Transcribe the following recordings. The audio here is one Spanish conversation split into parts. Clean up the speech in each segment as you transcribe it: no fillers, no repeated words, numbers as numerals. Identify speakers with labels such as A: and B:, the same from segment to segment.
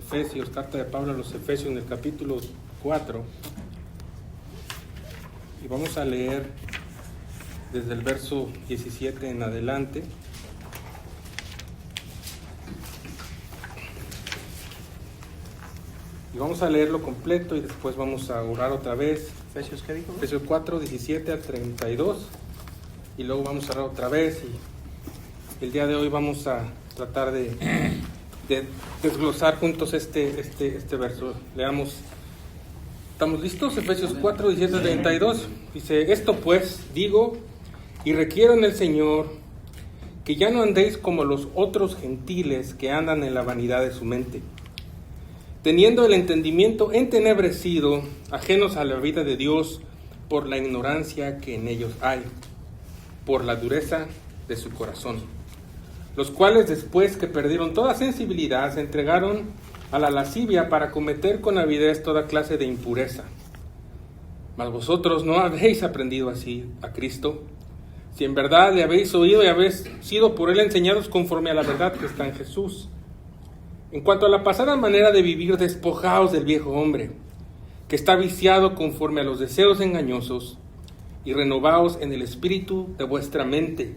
A: Efesios, carta de Pablo a los Efesios en el capítulo 4. Y vamos a leer desde el verso 17 en adelante. Y vamos a leerlo completo y después vamos a orar otra vez.
B: ¿Efesios qué dijo?
A: Efesios 4, 17 al 32. Y luego vamos a orar otra vez. Y el día de hoy vamos a tratar de desglosar juntos este verso. Leamos. ¿Estamos listos? Efesios 4, 17 al 32. Dice: esto pues digo y requiero en el Señor que ya no andéis como los otros gentiles que andan en la vanidad de su mente, teniendo el entendimiento entenebrecido, ajenos a la vida de Dios por la ignorancia que en ellos hay, por la dureza de su corazón, los cuales después que perdieron toda sensibilidad se entregaron a la lascivia para cometer con avidez toda clase de impureza. Mas vosotros no habéis aprendido así a Cristo, si en verdad le habéis oído y habéis sido por él enseñados conforme a la verdad que está en Jesús. En cuanto a la pasada manera de vivir, despojaos del viejo hombre, que está viciado conforme a los deseos engañosos, y renovaos en el espíritu de vuestra mente,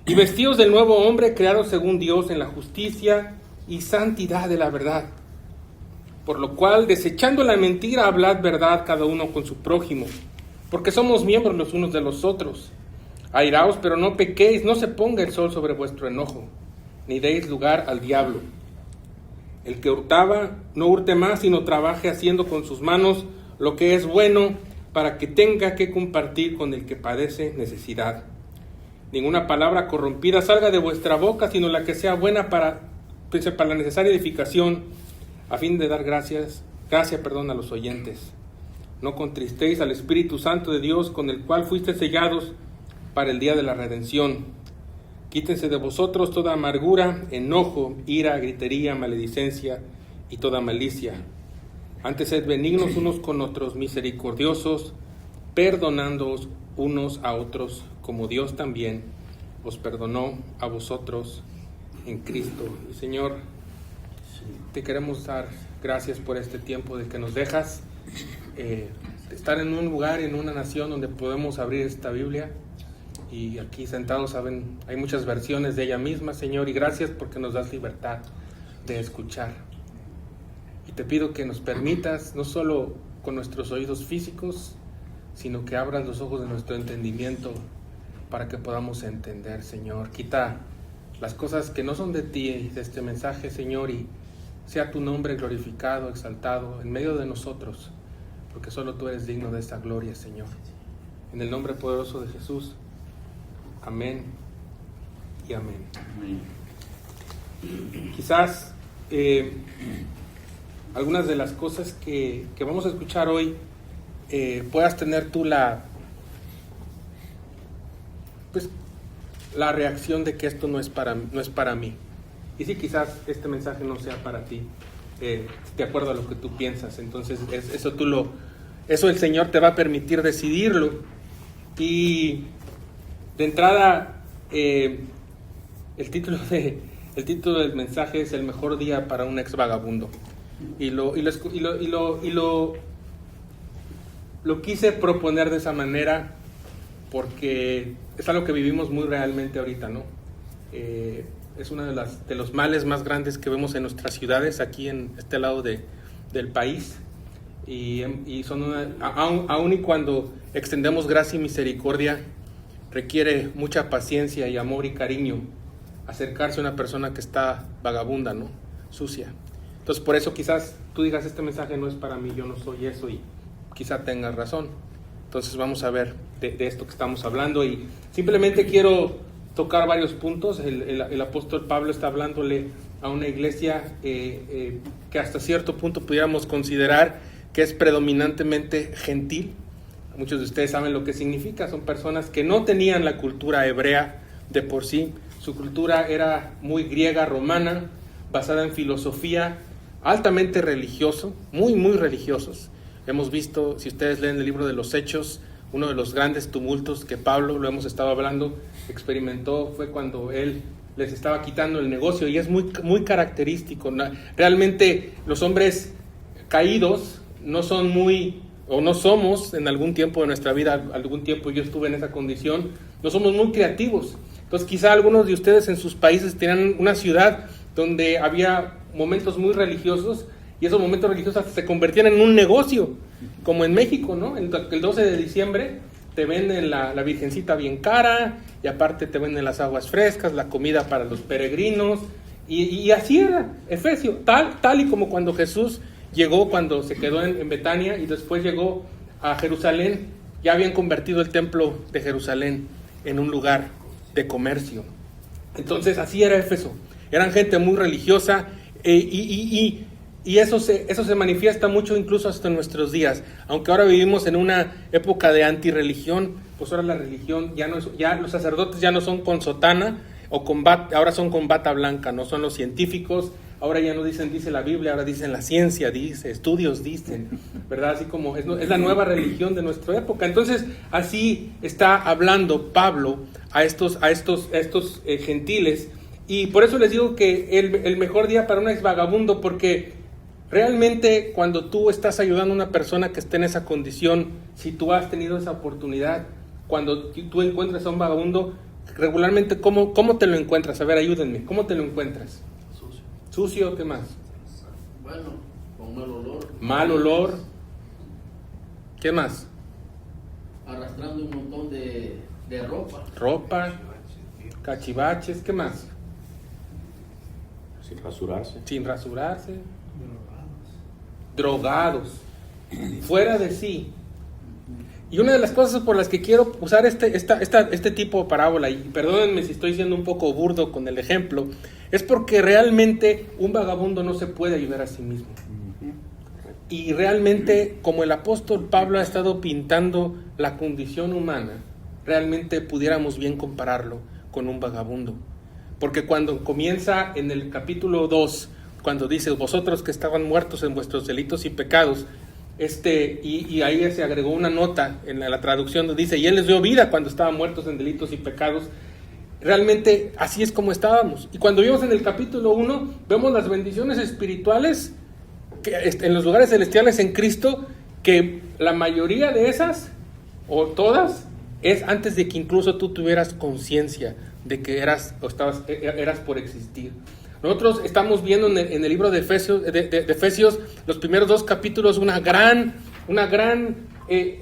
A: y vestíos del nuevo hombre creado según Dios en la justicia y santidad de la verdad. Por lo cual, desechando la mentira, hablad verdad cada uno con su prójimo, porque somos miembros los unos de los otros. Airaos, pero no pequéis, no se ponga el sol sobre vuestro enojo, ni deis lugar al diablo. El que hurtaba, no hurte más, sino trabaje haciendo con sus manos lo que es bueno, para que tenga que compartir con el que padece necesidad. Ninguna palabra corrompida salga de vuestra boca, sino la que sea buena para la necesaria edificación, a fin de dar gracia a los oyentes. No contristéis al Espíritu Santo de Dios, con el cual fuisteis sellados para el día de la redención. Quítense de vosotros toda amargura, enojo, ira, gritería, maledicencia y toda malicia. Antes sed benignos unos con otros, misericordiosos, perdonándoos unos a otros, como Dios también os perdonó a vosotros en Cristo. Y Señor, te queremos dar gracias por este tiempo de que nos dejas estar en un lugar, en una nación donde podemos abrir esta Biblia. Y aquí sentados, saben, hay muchas versiones de ella misma, Señor, y gracias porque nos das libertad de escuchar. Y te pido que nos permitas, no solo con nuestros oídos físicos, sino que abras los ojos de nuestro entendimiento para que podamos entender, Señor. Quita las cosas que no son de ti, de este mensaje, Señor, y sea tu nombre glorificado, exaltado en medio de nosotros, porque solo tú eres digno de esta gloria, Señor. En el nombre poderoso de Jesús. Amén y amén. Quizás algunas de las cosas que vamos a escuchar hoy puedas tener tú la reacción de que esto no es para mí. Y sí, quizás este mensaje no sea para ti, de acuerdo a lo que tú piensas. Entonces eso el Señor te va a permitir decidirlo. Y de entrada, el título del mensaje es El mejor día para un ex vagabundo. Y lo quise proponer de esa manera porque es algo que vivimos muy realmente ahorita, ¿no? Es uno de los males más grandes que vemos en nuestras ciudades, aquí en este lado del país. Y son aun y cuando extendemos gracia y misericordia, requiere mucha paciencia y amor y cariño acercarse a una persona que está vagabunda, ¿no? Sucia. Entonces, por eso quizás tú digas, este mensaje no es para mí, yo no soy eso, y quizá tengas razón. Entonces vamos a ver de esto que estamos hablando, y simplemente quiero tocar varios puntos. El apóstol Pablo está hablándole a una iglesia que hasta cierto punto pudiéramos considerar que es predominantemente gentil. Muchos de ustedes saben lo que significa. Son personas que no tenían la cultura hebrea de por sí. Su cultura era muy griega, romana, basada en filosofía, altamente religioso, muy, muy religiosos. Hemos visto, si ustedes leen el libro de los Hechos, uno de los grandes tumultos que Pablo, lo hemos estado hablando, experimentó fue cuando él les estaba quitando el negocio, y es muy, muy característico, ¿no? Realmente los hombres caídos no son muy, o no somos en algún tiempo de nuestra vida, algún tiempo yo estuve en esa condición, no somos muy creativos. Entonces quizá algunos de ustedes en sus países tenían una ciudad donde había momentos muy religiosos, y esos momentos religiosos se convertían en un negocio, como en México, ¿no? El 12 de diciembre te venden la virgencita bien cara, y aparte te venden las aguas frescas, la comida para los peregrinos, y así era Efesio, tal y como cuando Jesús llegó, cuando se quedó en Betania y después llegó a Jerusalén, ya habían convertido el templo de Jerusalén en un lugar de comercio. Entonces así era Éfeso, eran gente muy religiosa, y eso se manifiesta mucho incluso hasta en nuestros días. Aunque ahora vivimos en una época de antirreligión, pues ahora la religión ya los sacerdotes ya no son con sotana o con bata, ahora son con bata blanca, no son los científicos. Ahora ya no dicen, dice la Biblia, ahora dicen la ciencia, dice, estudios dicen, ¿verdad? Así como es la nueva religión de nuestra época. Entonces, así está hablando Pablo a estos gentiles, y por eso les digo que el mejor día para un ex vagabundo, porque realmente cuando tú estás ayudando a una persona que esté en esa condición, si tú has tenido esa oportunidad, cuando tú encuentras a un vagabundo, regularmente, ¿cómo te lo encuentras? A ver, ayúdenme, ¿cómo te lo encuentras? Sucio, ¿qué más?
B: Bueno, con mal olor.
A: Mal olor. ¿Qué más?
B: Arrastrando un montón de ropa.
A: Ropa, cachivaches, ¿qué más? Sin rasurarse. Drogados. Fuera de sí. Y una de las cosas por las que quiero usar este tipo de parábola, y perdónenme si estoy siendo un poco burdo con el ejemplo, es porque realmente un vagabundo no se puede ayudar a sí mismo. Y realmente, como el apóstol Pablo ha estado pintando la condición humana, realmente pudiéramos bien compararlo con un vagabundo. Porque cuando comienza en el capítulo 2, cuando dice, vosotros que estaban muertos en vuestros delitos y pecados, y ahí se agregó una nota en la traducción donde dice, y Él les dio vida cuando estaban muertos en delitos y pecados. Realmente así es como estábamos. Y cuando vimos en el capítulo 1, vemos las bendiciones espirituales en los lugares celestiales en Cristo, que la mayoría de esas, o todas, es antes de que incluso tú tuvieras conciencia de que eras por existir. Nosotros estamos viendo en el libro de Efesios, los primeros 2 capítulos, una gran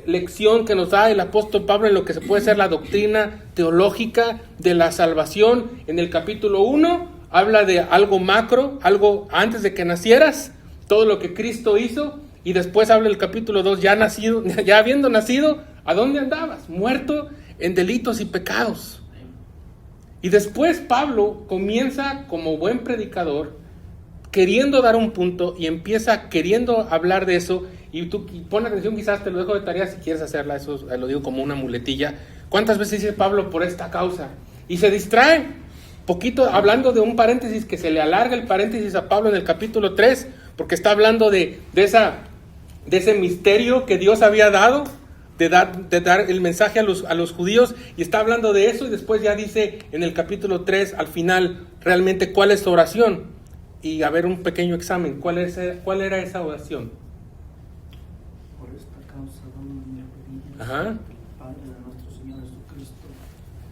A: lección que nos da el apóstol Pablo en lo que se puede ser la doctrina teológica de la salvación. En el capítulo 1 habla de algo macro, algo antes de que nacieras, todo lo que Cristo hizo, y después habla el capítulo 2, ya habiendo nacido, ¿a dónde andabas? Muerto en delitos y pecados. Y después Pablo comienza como buen predicador, queriendo dar un punto, y empieza queriendo hablar de eso, y tú pon atención, quizás te lo dejo de tarea si quieres hacerla, eso lo digo como una muletilla. ¿Cuántas veces dice Pablo por esta causa? Y se distrae poquito hablando de un paréntesis, que se le alarga el paréntesis a Pablo en el capítulo 3, porque está hablando de ese misterio que Dios había dado, de dar el mensaje a los judíos, y está hablando de eso, y después ya dice en el capítulo 3, al final, realmente cuál es su oración. Y a ver, un pequeño examen, ¿cuál era esa oración?
C: Por esta causa damos mi rodilla,
A: Ajá.
C: el Padre de nuestro Señor Jesucristo,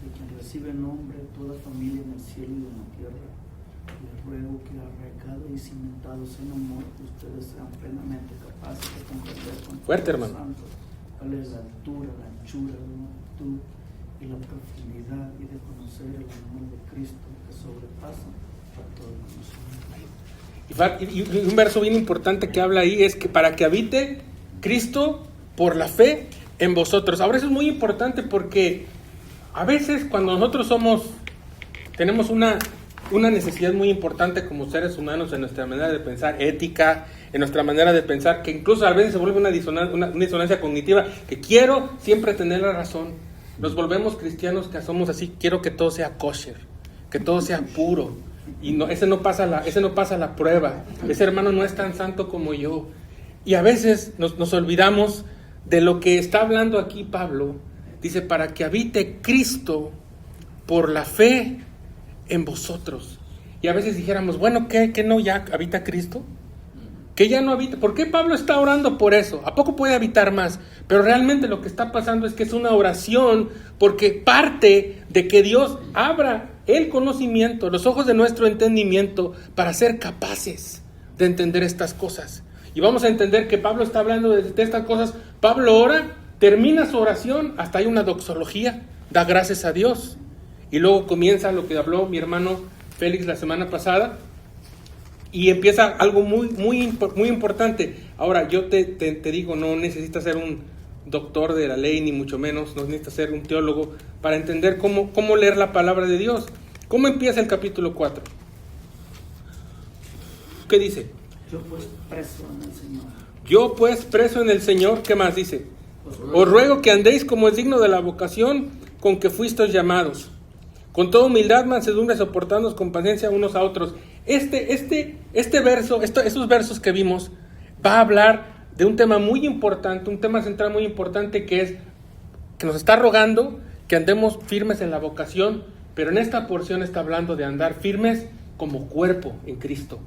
C: de quien recibe nombre toda familia en el cielo y en la tierra, les ruego que arraigados y cimentados en amor, ustedes sean plenamente capaces de comprender con
A: Fuerte,
C: todos
A: hermano.
C: los santos cuál es la altura, la anchura, la longitud y la profundidad, y de conocer el amor de Cristo que sobrepasa a todo conocimiento.
A: Y un verso bien importante que habla ahí es que para que habite Cristo por la fe en vosotros. Ahora eso es muy importante, porque a veces cuando nosotros tenemos una necesidad muy importante como seres humanos en nuestra manera de pensar ética, en nuestra manera de pensar, que incluso a veces se vuelve una disonancia cognitiva, que quiero siempre tener la razón. Nos volvemos cristianos que somos así, quiero que todo sea kosher, que todo sea puro, y ese no pasa la prueba, ese hermano no es tan santo como yo. Y a veces nos olvidamos de lo que está hablando aquí Pablo. Dice, para que habite Cristo por la fe en vosotros. Y a veces dijéramos, bueno, ¿qué no ya habita Cristo? Que ya no habita. ¿Por qué Pablo está orando por eso? ¿A poco puede habitar más? Pero realmente lo que está pasando es que es una oración porque parte de que Dios abra el conocimiento, los ojos de nuestro entendimiento para ser capaces de entender estas cosas. Y vamos a entender que Pablo está hablando de estas cosas. Pablo ora, termina su oración, hasta hay una doxología, da gracias a Dios. Y luego comienza lo que habló mi hermano Félix la semana pasada. Y empieza algo muy importante. Ahora, yo te digo, no necesitas ser un doctor de la ley, ni mucho menos, no necesitas ser un teólogo para entender cómo leer la palabra de Dios. ¿Cómo empieza el capítulo 4? ¿Qué dice?
C: Yo pues preso en el Señor.
A: Yo pues preso en el Señor, ¿qué más dice? Os ruego que andéis como es digno de la vocación con que fuisteis llamados, con toda humildad, mansedumbre, soportándoos con paciencia unos a otros. Este verso, esos versos que vimos, va a hablar de un tema muy importante, un tema central muy importante, que es que nos está rogando que andemos firmes en la vocación, pero en esta porción está hablando de andar firmes como cuerpo en Cristo,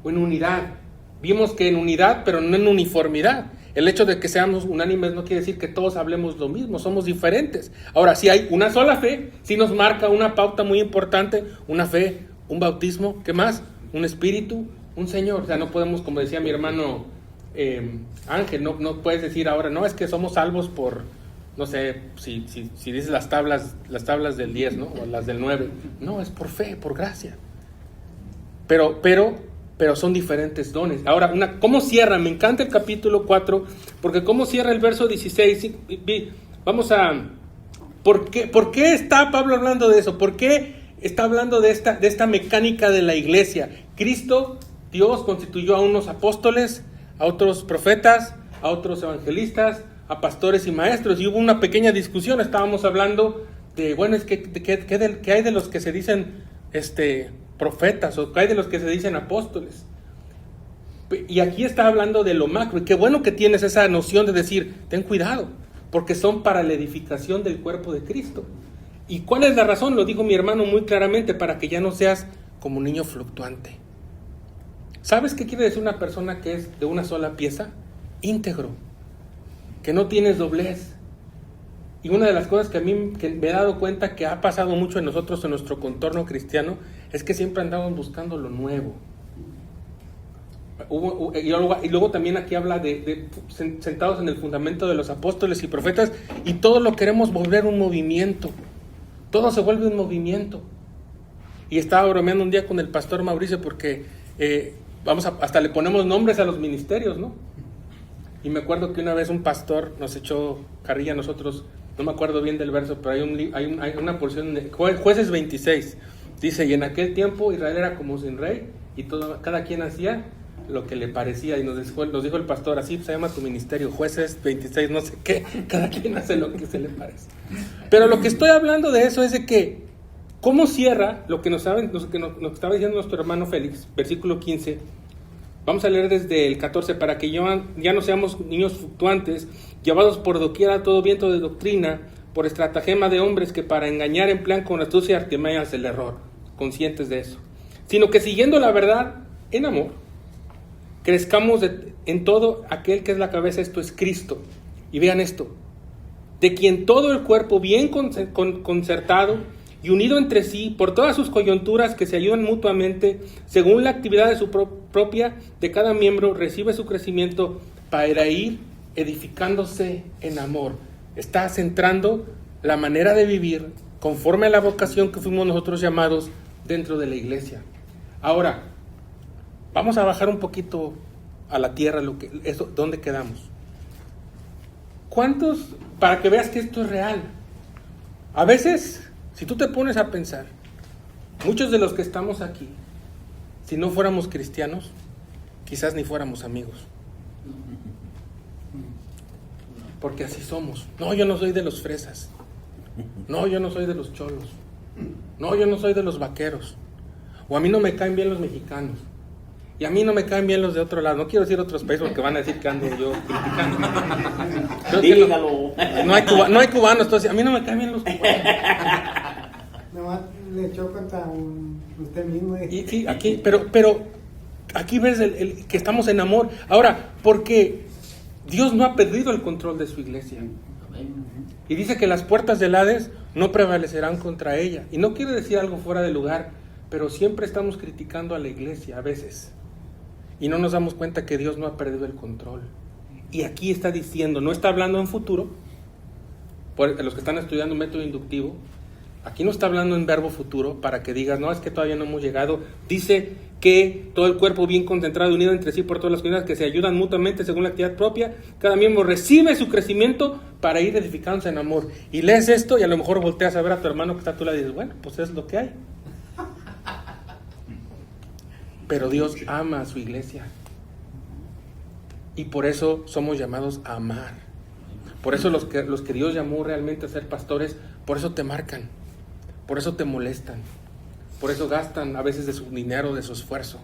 A: o en unidad. Vimos que en unidad, pero no en uniformidad. El hecho de que seamos unánimes no quiere decir que todos hablemos lo mismo, somos diferentes. Ahora, si hay una sola fe, sí nos marca una pauta muy importante, una fe, un bautismo, ¿qué más? Un espíritu, un Señor. O sea, no podemos, como decía mi hermano Ángel, no puedes decir ahora, no, es que somos salvos por, no sé, si dices las tablas del 10, ¿no? O las del 9. No, es por fe, por gracia. Pero son diferentes dones. Ahora, ¿cómo cierra? Me encanta el capítulo 4, porque cómo cierra el verso 16. Vamos a... ¿Por qué está Pablo hablando de eso? ¿Por qué está hablando de esta mecánica de la iglesia? Cristo, Dios, constituyó a unos apóstoles, a otros profetas, a otros evangelistas, a pastores y maestros. Y hubo una pequeña discusión. Estábamos hablando de, bueno, es que ¿qué hay de los que se dicen profetas, o hay de los que se dicen apóstoles? Y aquí está hablando de lo macro, y qué bueno que tienes esa noción de decir, ten cuidado, porque son para la edificación del cuerpo de Cristo. ¿Y cuál es la razón? Lo dijo mi hermano muy claramente, para que ya no seas como un niño fluctuante. ¿Sabes qué quiere decir una persona que es de una sola pieza? Íntegro, que no tienes doblez. Y una de las cosas que me he dado cuenta que ha pasado mucho en nosotros, en nuestro contorno cristiano, es que siempre andamos buscando lo nuevo. Y luego también aquí habla de sentados en el fundamento de los apóstoles y profetas, y todo lo queremos volver un movimiento. Todo se vuelve un movimiento. Y estaba bromeando un día con el pastor Mauricio porque hasta le ponemos nombres a los ministerios, ¿no? Y me acuerdo que una vez un pastor nos echó carrilla a nosotros. No me acuerdo bien del verso, pero hay una porción de Jueces 26. Dice, y en aquel tiempo Israel era como sin rey, y cada quien hacía lo que le parecía. Y nos dijo el pastor, así se llama tu ministerio, Jueces 26, no sé qué, cada quien hace lo que se le parece. Pero lo que estoy hablando de eso es de que, ¿cómo cierra lo que nos estaba diciendo nuestro hermano Félix? Versículo 15. Vamos a leer desde el 14, para que ya no seamos niños fluctuantes, llevados por doquier a todo viento de doctrina, por estratagema de hombres que para engañar emplean con astucia y artimañas el error, conscientes de eso, sino que siguiendo la verdad en amor, crezcamos en todo aquel que es la cabeza, esto es Cristo. Y vean esto, de quien todo el cuerpo bien concertado y unido entre sí por todas sus coyunturas que se ayudan mutuamente, según la actividad de su propia de cada miembro, recibe su crecimiento para ir edificándose en amor. Está centrando la manera de vivir conforme a la vocación que fuimos nosotros llamados dentro de la iglesia. Ahora, vamos a bajar un poquito a la tierra, ¿dónde quedamos? ¿Cuántos? Para que veas que esto es real. A veces, si tú te pones a pensar, muchos de los que estamos aquí, si no fuéramos cristianos, quizás ni fuéramos amigos. Porque así somos. No, yo no soy de los fresas. No, yo no soy de los cholos. No, yo no soy de los vaqueros. O a mí no me caen bien los mexicanos. Y a mí no me caen bien los de otro lado. No quiero decir otros países porque van a decir que ando yo criticando.
B: Dígalo.
A: No hay cubanos, entonces a mí no me caen bien los cubanos.
D: Nomás le echó contra usted mismo.
A: Y sí, aquí, pero aquí ves que estamos en amor. Ahora, porque Dios no ha perdido el control de su iglesia.
B: Amén.
A: Y dice que las puertas del Hades no prevalecerán contra ella. Y no quiere decir algo fuera de lugar, pero siempre estamos criticando a la iglesia a veces. Y no nos damos cuenta que Dios no ha perdido el control. Y aquí está diciendo, no está hablando en futuro, por los que están estudiando método inductivo, aquí no está hablando en verbo futuro para que digas, no, es que todavía no hemos llegado. Dice que todo el cuerpo bien concentrado, unido entre sí por todas las comunidades que se ayudan mutuamente según la actividad propia, cada miembro recibe su crecimiento para ir edificándose en amor. Y lees esto y a lo mejor volteas a ver a tu hermano que está a tu lado y dices, bueno, pues es lo que hay. Pero Dios ama a su iglesia. Y por eso somos llamados a amar. Por eso los que Dios llamó realmente a ser pastores, por eso te marcan, por eso te molestan, por eso gastan a veces de su dinero, de su esfuerzo.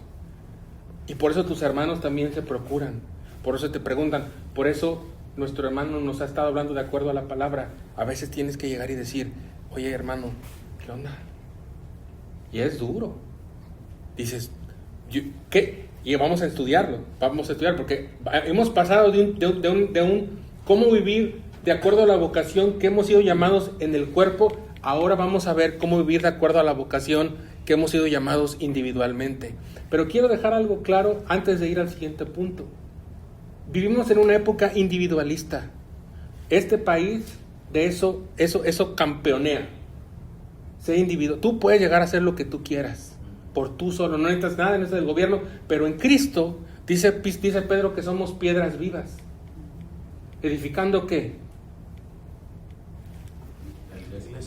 A: Y por eso tus hermanos también se procuran, por eso te preguntan, por eso nuestro hermano nos ha estado hablando de acuerdo a la palabra. A veces tienes que llegar y decir, oye hermano, ¿qué onda? Y es duro. Dices, ¿qué? Y vamos a estudiarlo, porque hemos pasado de un cómo vivir de acuerdo a la vocación que hemos sido llamados en el cuerpo. Ahora vamos a ver cómo vivir de acuerdo a la vocación que hemos sido llamados individualmente. Pero quiero dejar algo claro antes de ir al siguiente punto. Vivimos en una época individualista. Este país de eso campeonea. Sé individuo. Tú puedes llegar a hacer lo que tú quieras. Por tú solo, no necesitas nada, no necesitas del gobierno, pero en Cristo, dice Pedro que somos piedras vivas. ¿Edificando qué?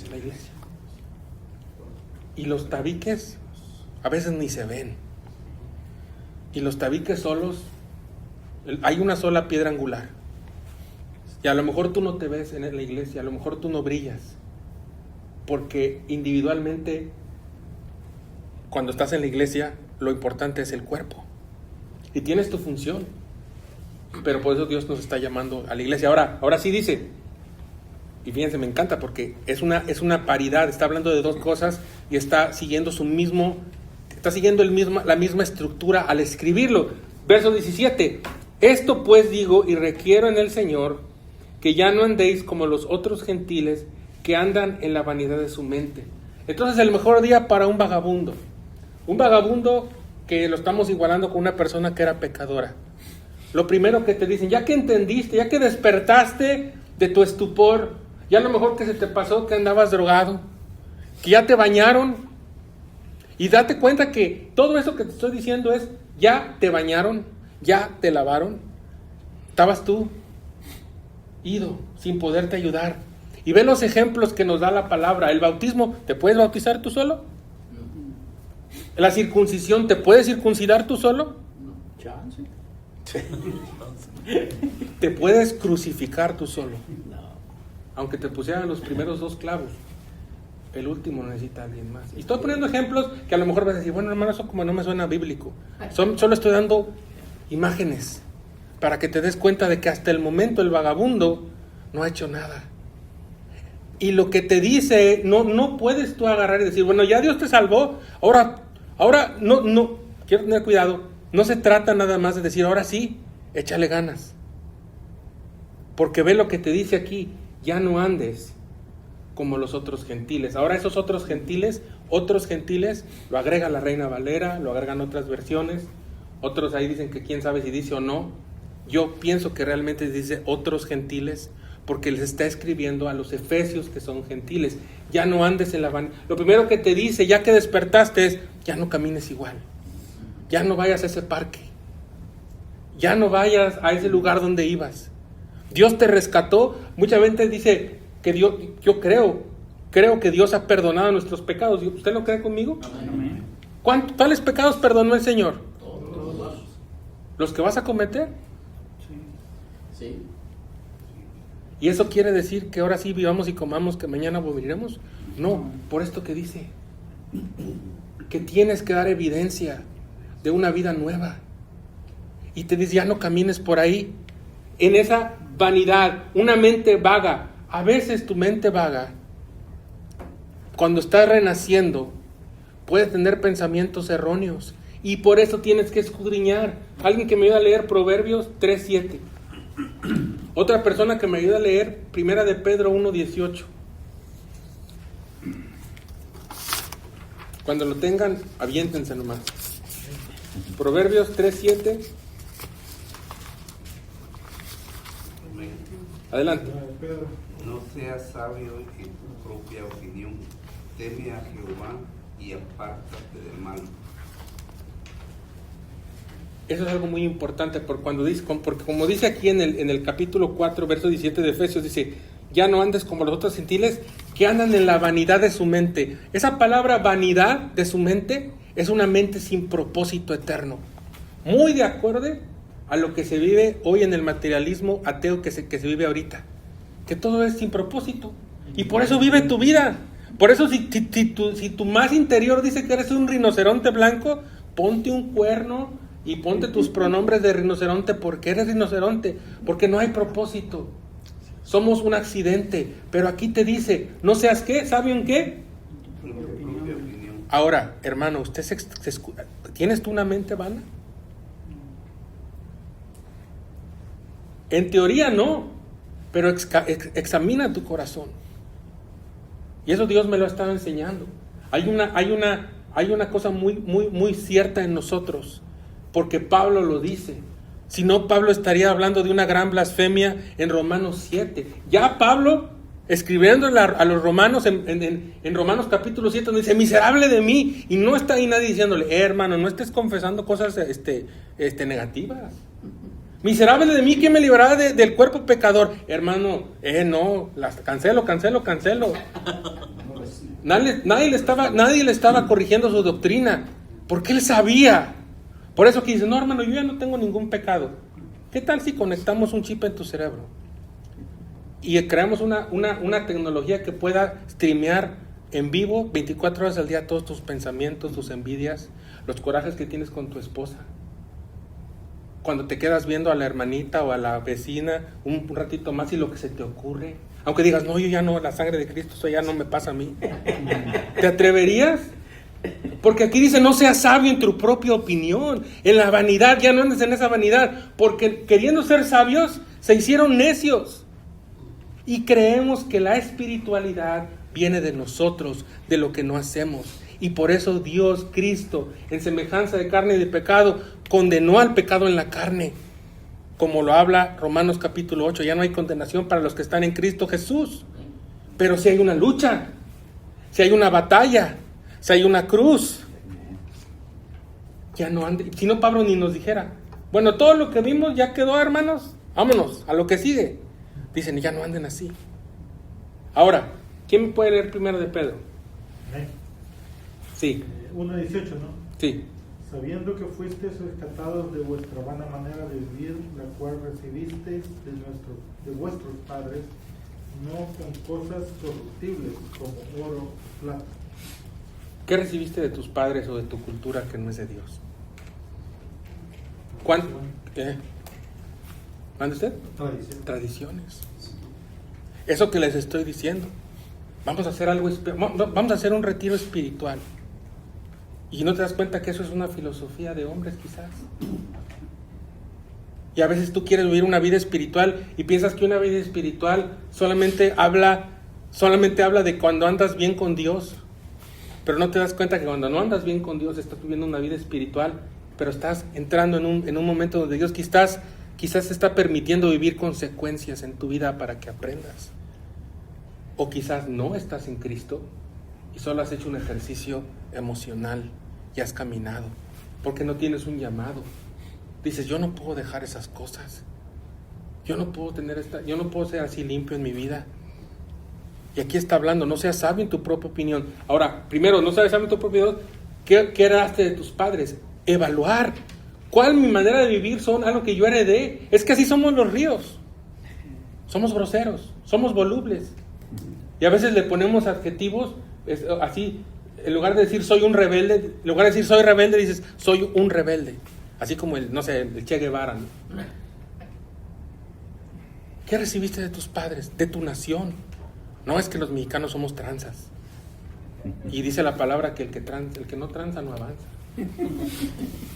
A: La iglesia. Y los tabiques a veces ni se ven. Y los tabiques solos, hay una sola piedra angular. Y a lo mejor tú no te ves en la iglesia, a lo mejor tú no brillas. Porque individualmente, cuando estás en la iglesia, lo importante es el cuerpo. Y tienes tu función. Pero por eso Dios nos está llamando a la iglesia. Ahora sí dice, y fíjense, me encanta porque es una paridad, está hablando de dos cosas y está siguiendo la misma estructura al escribirlo. Verso 17, esto pues digo y requiero en el Señor que ya no andéis como los otros gentiles que andan en la vanidad de su mente. Entonces el mejor día para un vagabundo que lo estamos igualando con una persona que era pecadora. Lo primero que te dicen, ya que entendiste, ya que despertaste de tu estupor, ya a lo mejor que se te pasó que andabas drogado, que ya te bañaron, y date cuenta que todo eso que te estoy diciendo es, ya te bañaron, ya te lavaron, estabas tú ido, sin poderte ayudar. Y ve los ejemplos que nos da la palabra. El bautismo, ¿te puedes bautizar tú solo? La circuncisión, ¿te puedes circuncidar tú solo?
C: Chance.
A: Te puedes crucificar tú solo. Aunque te pusieran los primeros 2 clavos, el último necesita a alguien más. Y estoy poniendo ejemplos que a lo mejor vas a decir, bueno hermano, eso como no me suena bíblico. Solo estoy dando imágenes para que te des cuenta de que hasta el momento el vagabundo no ha hecho nada. Y lo que te dice, no puedes tú agarrar y decir, bueno, ya Dios te salvó, ahora no, quiero tener cuidado, no se trata nada más de decir, ahora sí, échale ganas. Porque ve lo que te dice aquí, ya no andes como los otros gentiles. Ahora esos otros gentiles, lo agrega la Reina Valera, lo agregan otras versiones, otros ahí dicen que quién sabe si dice o no. Yo pienso que realmente dice otros gentiles, porque les está escribiendo a los efesios que son gentiles. Ya no andes en la vanidad. Lo primero que te dice, ya que despertaste, es, ya no camines igual. Ya no vayas a ese parque. Ya no vayas a ese lugar donde ibas. Dios te rescató. Mucha gente dice que Dios, yo creo que Dios ha perdonado nuestros pecados. ¿Usted lo cree conmigo?
C: Amén.
A: ¿Cuántos pecados perdonó el Señor?
B: Todos.
A: ¿Los que vas a cometer?
B: Sí.
A: ¿Y eso quiere decir que ahora sí vivamos y comamos, que mañana moriremos? No, por esto que dice, que tienes que dar evidencia de una vida nueva. Y te dice, ya no camines por ahí, en esa vanidad, una mente vaga. A veces tu mente vaga, cuando estás renaciendo, puedes tener pensamientos erróneos. Y por eso tienes que escudriñar. Alguien que me ayude a leer Proverbios 3:7. Otra persona que me ayude a leer Primera de Pedro 1:18. Cuando lo tengan, aviéntense nomás. Proverbios 3:7. Adelante.
D: Pedro,
E: No seas sabio en tu propia opinión. Teme a Jehová y apártate del mal.
A: Eso es algo muy importante porque como dice aquí en el capítulo 4, verso 17 de Efesios, dice, ya no andes como los otros gentiles que andan en la vanidad de su mente. Esa palabra vanidad de su mente es una mente sin propósito eterno. Muy de acuerdo a lo que se vive hoy en el materialismo ateo que se vive ahorita. Que todo es sin propósito. Y por eso vive tu vida. Por eso si tu más interior dice que eres un rinoceronte blanco, ponte un cuerno y ponte tus pronombres de rinoceronte porque eres rinoceronte, porque no hay propósito. Somos un accidente, pero aquí te dice, no seas ¿qué? ¿Sabio en qué?
E: En tu propia opinión.
A: Ahora, hermano, ¿tienes tú una mente vana? En teoría no, pero examina tu corazón. Y eso Dios me lo ha estado enseñando. Hay una cosa muy cierta en nosotros, porque Pablo lo dice. Si no, Pablo estaría hablando de una gran blasfemia en Romanos 7. Ya Pablo, escribiendo a los romanos, en Romanos capítulo 7, donde dice, miserable de mí, y no está ahí nadie diciéndole, hermano, no estés confesando cosas negativas. Miserable de mí, ¿quién me librará del cuerpo pecador? Hermano, no, cancelo. Nadie le estaba corrigiendo su doctrina, porque él sabía. Por eso que dice, no hermano, yo ya no tengo ningún pecado. ¿Qué tal si conectamos un chip en tu cerebro? Y creamos una tecnología que pueda streamear en vivo 24 horas al día todos tus pensamientos, tus envidias, los corajes que tienes con tu esposa. Cuando te quedas viendo a la hermanita o a la vecina un ratito más y lo que se te ocurre. Aunque digas, no, yo ya no, la sangre de Cristo, eso ya no me pasa a mí. ¿Te atreverías? Porque aquí dice, no seas sabio en tu propia opinión. En la vanidad, ya no andes en esa vanidad. Porque queriendo ser sabios, se hicieron necios. Y creemos que la espiritualidad viene de nosotros, de lo que no hacemos. Y por eso Dios, Cristo, en semejanza de carne y de pecado, condenó al pecado en la carne. Como lo habla Romanos capítulo 8, ya no hay condenación para los que están en Cristo Jesús. Pero si hay una lucha, si hay una batalla, si hay una cruz, ya no ande. Si no, Pablo ni nos dijera, bueno, todo lo que vimos ya quedó, hermanos, vámonos a lo que sigue. Dicen, ya no anden así. Ahora, ¿quién me puede leer primero de Pedro? Sí,
D: 1:18, ¿no?
A: sí.
D: Sabiendo que fuisteis rescatados de vuestra vana manera de vivir, la cual recibisteis de vuestros padres, no con cosas corruptibles como oro o plata.
A: ¿Qué recibiste de tus padres o de tu cultura que no es de Dios? ¿Mande usted? Tradiciones. Eso que les estoy diciendo. Vamos a hacer vamos a hacer un retiro espiritual. Y no te das cuenta que eso es una filosofía de hombres quizás. Y a veces tú quieres vivir una vida espiritual y piensas que una vida espiritual solamente habla de cuando andas bien con Dios. Pero no te das cuenta que cuando no andas bien con Dios estás viviendo una vida espiritual, pero estás entrando en un momento donde Dios quizás te está permitiendo vivir consecuencias en tu vida para que aprendas. O quizás no estás en Cristo y solo has hecho un ejercicio emocional y has caminado porque no tienes un llamado. Dices, yo no puedo dejar esas cosas. Yo no puedo ser así limpio en mi vida. Y aquí está hablando, no seas sabio en tu propia opinión. Ahora, primero, no seas sabio en tu propia opinión. ¿Qué heredaste de tus padres? Evaluar. ¿Cuál mi manera de vivir son algo que yo heredé? Es que así somos los ríos. Somos groseros, somos volubles. Y a veces le ponemos adjetivos así. En lugar de decir soy un rebelde, en lugar de decir soy rebelde, dices soy un rebelde. Así como el Che Guevara, ¿no? ¿Qué recibiste de tus padres? De tu nación. No es que los mexicanos somos tranzas. Y dice la palabra que el que no tranza no avanza.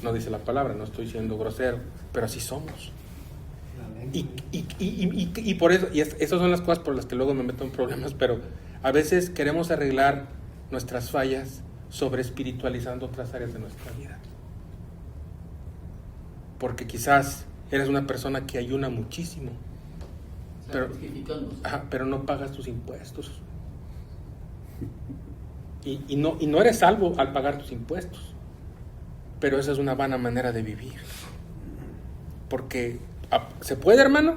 A: No dice la palabra, no estoy siendo grosero, pero así somos. Y por eso, esas son las cosas por las que luego me meto en problemas, pero a veces queremos arreglar nuestras fallas sobre espiritualizando otras áreas de nuestra vida. Porque quizás eres una persona que ayuna muchísimo, pero no pagas tus impuestos. Y no eres salvo al pagar tus impuestos. Pero esa es una vana manera de vivir. Porque ¿se puede, hermano?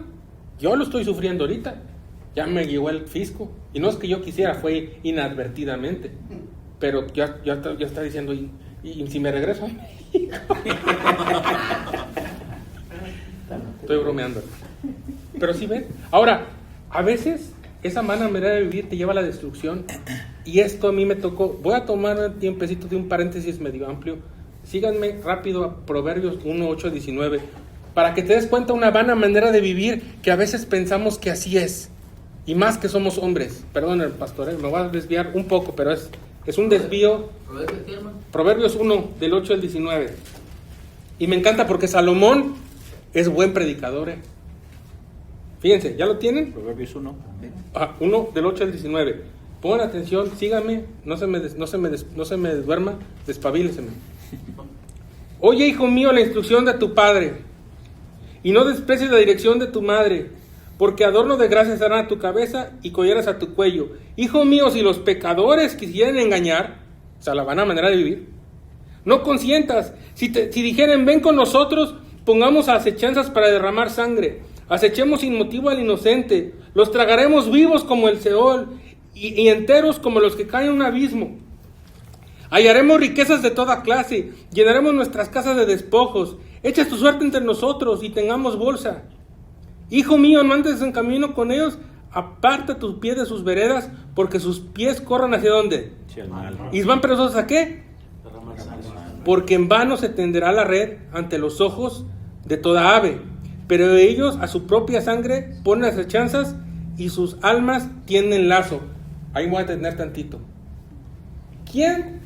A: Yo lo estoy sufriendo ahorita. Ya me llegó el fisco. Y no es que yo quisiera, fue inadvertidamente. Pero ya está diciendo, ¿y si me regreso a México? Estoy bromeando. Pero sí ven. Ahora, a veces esa mala manera de vivir te lleva a la destrucción. Y esto a mí me tocó. Voy a tomar un tiempecito de un paréntesis medio amplio. Síganme rápido a Proverbios 1, 8, 19. Para que te des cuenta una vana manera de vivir que a veces pensamos que así es. Y más que somos hombres. Perdón, el pastor, me voy a desviar un poco, pero es un desvío. Proverbios 1, del 8 al 19. Y me encanta porque Salomón es buen predicador. Fíjense, ¿ya lo tienen?
F: Proverbios 1.
A: 1 del 8 al 19. Pongan atención, síganme, no se me duerma, despabileseme. Oye, hijo mío, la instrucción de tu padre, y no desprecies la dirección de tu madre, porque adorno de gracia serán a tu cabeza y collares a tu cuello. Hijo mío, si los pecadores quisieran engañar, o sea, la vana manera de vivir, no consientas. Si dijeren, ven con nosotros, pongamos acechanzas para derramar sangre. Acechemos sin motivo al inocente. Los tragaremos vivos como el Seol y enteros como los que caen en un abismo. Hallaremos riquezas de toda clase. Llenaremos nuestras casas de despojos. Echa tu suerte entre nosotros y tengamos bolsa. Hijo mío, no andes en camino con ellos. Aparta tus pies de sus veredas, porque sus pies corran hacia ¿dónde? ¿Y van perezosos a qué? Porque en vano se tenderá la red ante los ojos de toda ave, pero ellos a su propia sangre ponen acechanzas y sus almas tienden lazo. Ahí voy a detener tantito. ¿Quién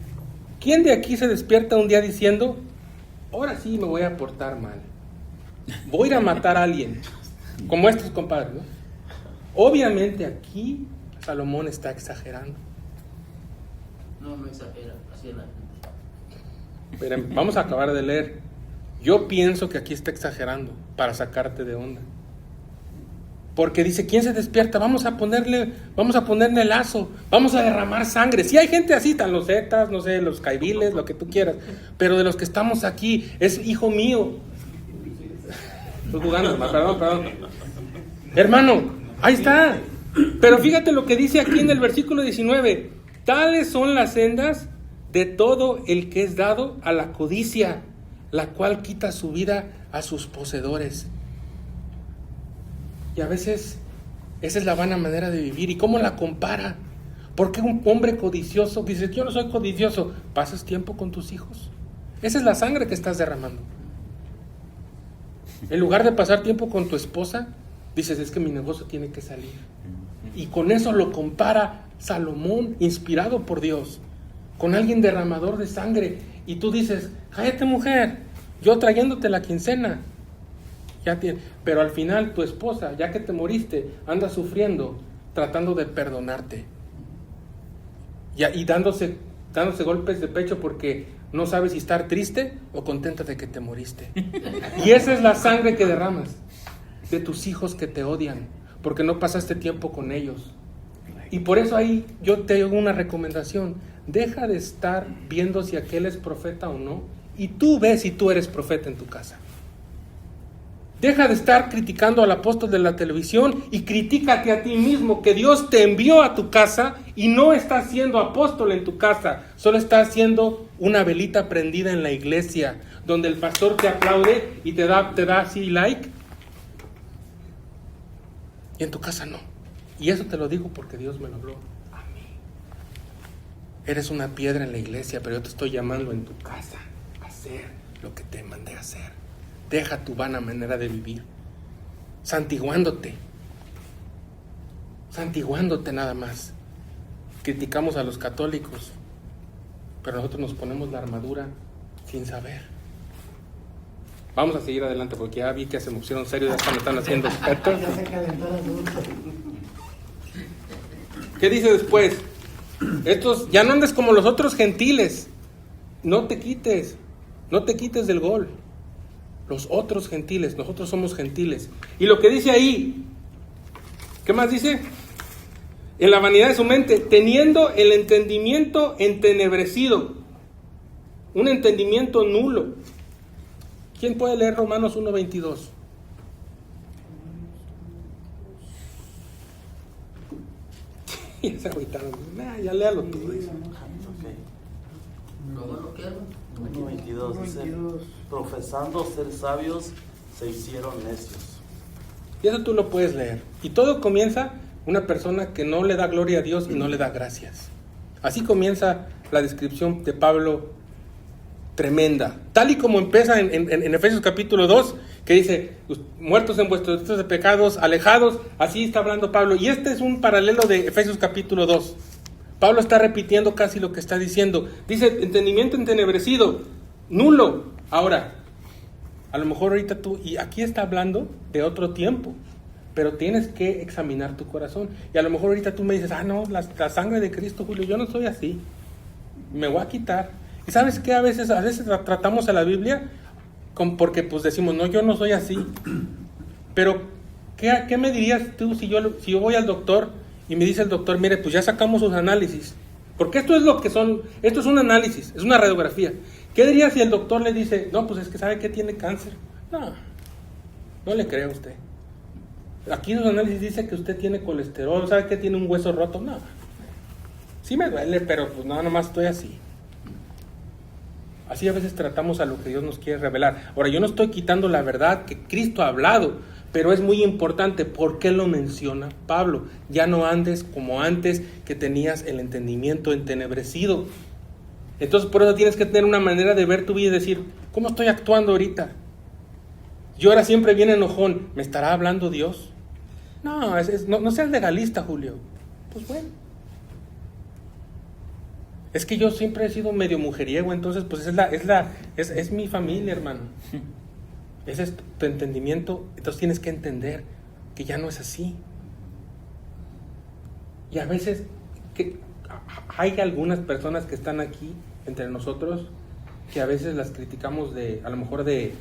A: de aquí se despierta un día diciendo, ahora sí me voy a portar mal, voy a ir a matar a alguien, como estos compadres, ¿no? Obviamente aquí Salomón está exagerando.
B: No exagera, así es la gente.
A: Pero vamos a acabar de leer. Yo pienso que aquí está exagerando para sacarte de onda. Porque dice, ¿quién se despierta? Vamos a ponerle lazo, vamos a derramar sangre. Si hay gente así, tan los zetas, no sé, los caibiles, lo que tú quieras. Pero de los que estamos aquí, es hijo mío. Estoy jugando, perdón. Hermano, ahí está. Pero fíjate lo que dice aquí en el versículo 19. Tales son las sendas de todo el que es dado a la codicia, la cual quita su vida a sus poseedores. Y a veces esa es la vana manera de vivir. ¿Y cómo la compara? Porque un hombre codicioso dice, yo no soy codicioso, pasas tiempo con tus hijos. Esa es la sangre que estás derramando. En lugar de pasar tiempo con tu esposa, dices, es que mi negocio tiene que salir. Y con eso lo compara Salomón, inspirado por Dios, con alguien derramador de sangre. Y tú dices, cállate mujer, yo trayéndote la quincena. Pero al final tu esposa, ya que te moriste, anda sufriendo, tratando de perdonarte. Y dándose golpes de pecho porque no sabes si estar triste o contenta de que te moriste. Y esa es la sangre que derramas de tus hijos que te odian, porque no pasaste tiempo con ellos. Y por eso ahí yo te hago una recomendación. Deja de estar viendo si aquel es profeta o no, y tú ves si tú eres profeta en tu casa. Deja de estar criticando al apóstol de la televisión y critícate a ti mismo, que Dios te envió a tu casa y no estás siendo apóstol en tu casa, solo estás siendo una velita prendida en la iglesia, donde el pastor te aplaude y te da así like, y en tu casa no. Y eso te lo digo porque Dios me lo habló a mí. Eres una piedra en la iglesia, pero yo te estoy llamando en tu casa a hacer lo que te mandé a hacer. Deja tu vana manera de vivir, santiguándote nada más. criticamos a los católicos, pero nosotros nos ponemos la armadura sin saber. Vamos a seguir adelante porque ya vi que se me pusieron serios, ya hasta me están haciendo expertos.
C: Ya se calentó el asunto.
A: ¿Qué dice después? Estos, ya no andes como los otros gentiles. No te quites del gol. Los otros gentiles, nosotros somos gentiles. Y lo que dice ahí, ¿qué más dice? En la vanidad de su mente, teniendo el entendimiento entenebrecido, un entendimiento nulo. ¿Quién puede leer Romanos 1:22? Ya se agüitaron. Ya léalo tú. Dice.
B: ¿Cómo lo quiero?
F: 1:22 dice, profesando ser sabios, se hicieron necios.
A: Y eso tú lo puedes leer. Y todo comienza una persona que no le da gloria a Dios y no le da gracias. Así comienza la descripción de Pablo tremenda. Tal y como empieza en Efesios capítulo 2, que dice, muertos en vuestros delitos de pecados, alejados, así está hablando Pablo. Y este es un paralelo de Efesios capítulo 2. Pablo está repitiendo casi lo que está diciendo. Dice, entendimiento entenebrecido, nulo. Ahora, a lo mejor ahorita tú, y aquí está hablando de otro tiempo, pero tienes que examinar tu corazón. Y a lo mejor ahorita tú me dices, no, la sangre de Cristo, Julio, yo no soy así. Me voy a quitar. ¿Y sabes qué? A veces tratamos a la Biblia porque pues decimos, no, yo no soy así. Pero, ¿qué me dirías tú si yo voy al doctor y me dice el doctor, mire, pues ya sacamos sus análisis? Porque esto es lo que son, esto es un análisis, es una radiografía. ¿Qué diría si el doctor le dice, no, pues es que sabe que tiene cáncer? No le creo a usted. Aquí en los análisis dice que usted tiene colesterol, sabe que tiene un hueso roto. No, sí me duele, pero pues no, nomás estoy así. Así a veces tratamos a lo que Dios nos quiere revelar. Ahora, yo no estoy quitando la verdad que Cristo ha hablado, pero es muy importante. ¿Por qué lo menciona Pablo? Ya no andes como antes, que tenías el entendimiento entenebrecido. Entonces, por eso tienes que tener una manera de ver tu vida y decir, ¿cómo estoy actuando ahorita? Yo ahora siempre bien enojón. ¿Me estará hablando Dios? No, no seas legalista, Julio. Pues bueno. Es que yo siempre he sido medio mujeriego, entonces pues es mi familia, hermano. Ese es tu entendimiento. Entonces tienes que entender que ya no es así. Y a veces hay algunas personas que están aquí entre nosotros que a veces las criticamos a lo mejor de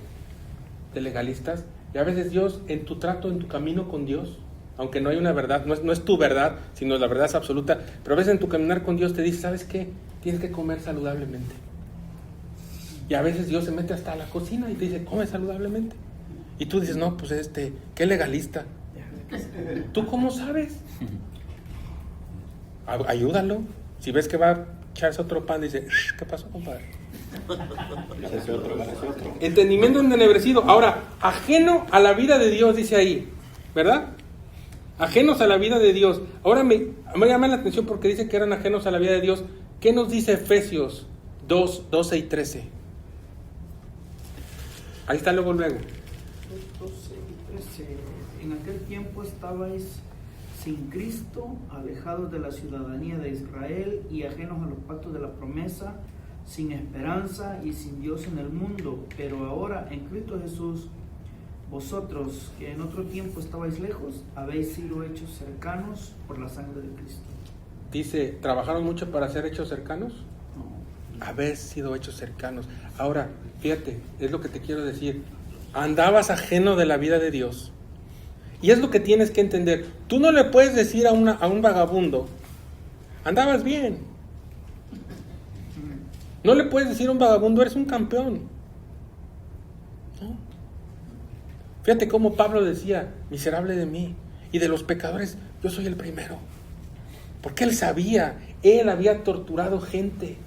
A: legalistas, y a veces Dios en tu trato, en tu camino con Dios, aunque no hay una verdad, no es tu verdad, sino la verdad es absoluta, pero a veces en tu caminar con Dios te dice, ¿sabes qué? Tienes que comer saludablemente. Y a veces Dios se mete hasta la cocina y te dice, come saludablemente. Y tú dices, no, pues qué legalista. ¿Tú cómo sabes? Ayúdalo. Si ves que va a echarse otro pan, dice, ¿qué pasó, compadre? Entendimiento entenebrecido. Ahora, ajeno a la vida de Dios, dice ahí, ¿verdad? Ajenos a la vida de Dios. Ahora me llama la atención porque dice que eran ajenos a la vida de Dios. ¿Qué nos dice Efesios 2, 12 y 13? Ahí está luego.
C: 12 y 13. En aquel tiempo estabais sin Cristo, alejados de la ciudadanía de Israel y ajenos a los pactos de la promesa, sin esperanza y sin Dios en el mundo. Pero ahora en Cristo Jesús, vosotros que en otro tiempo estabais lejos, habéis sido hechos cercanos por la sangre de Cristo.
A: Dice, ¿trabajaron mucho para ser hechos cercanos?
C: No.
A: Haber sido hechos cercanos. Ahora, fíjate, es lo que te quiero decir. Andabas ajeno de la vida de Dios. Y es lo que tienes que entender. Tú no le puedes decir a un vagabundo, andabas bien. No le puedes decir a un vagabundo, eres un campeón. ¿No? Fíjate cómo Pablo decía, miserable de mí, y de los pecadores, yo soy el primero. Porque él sabía, él había torturado gente,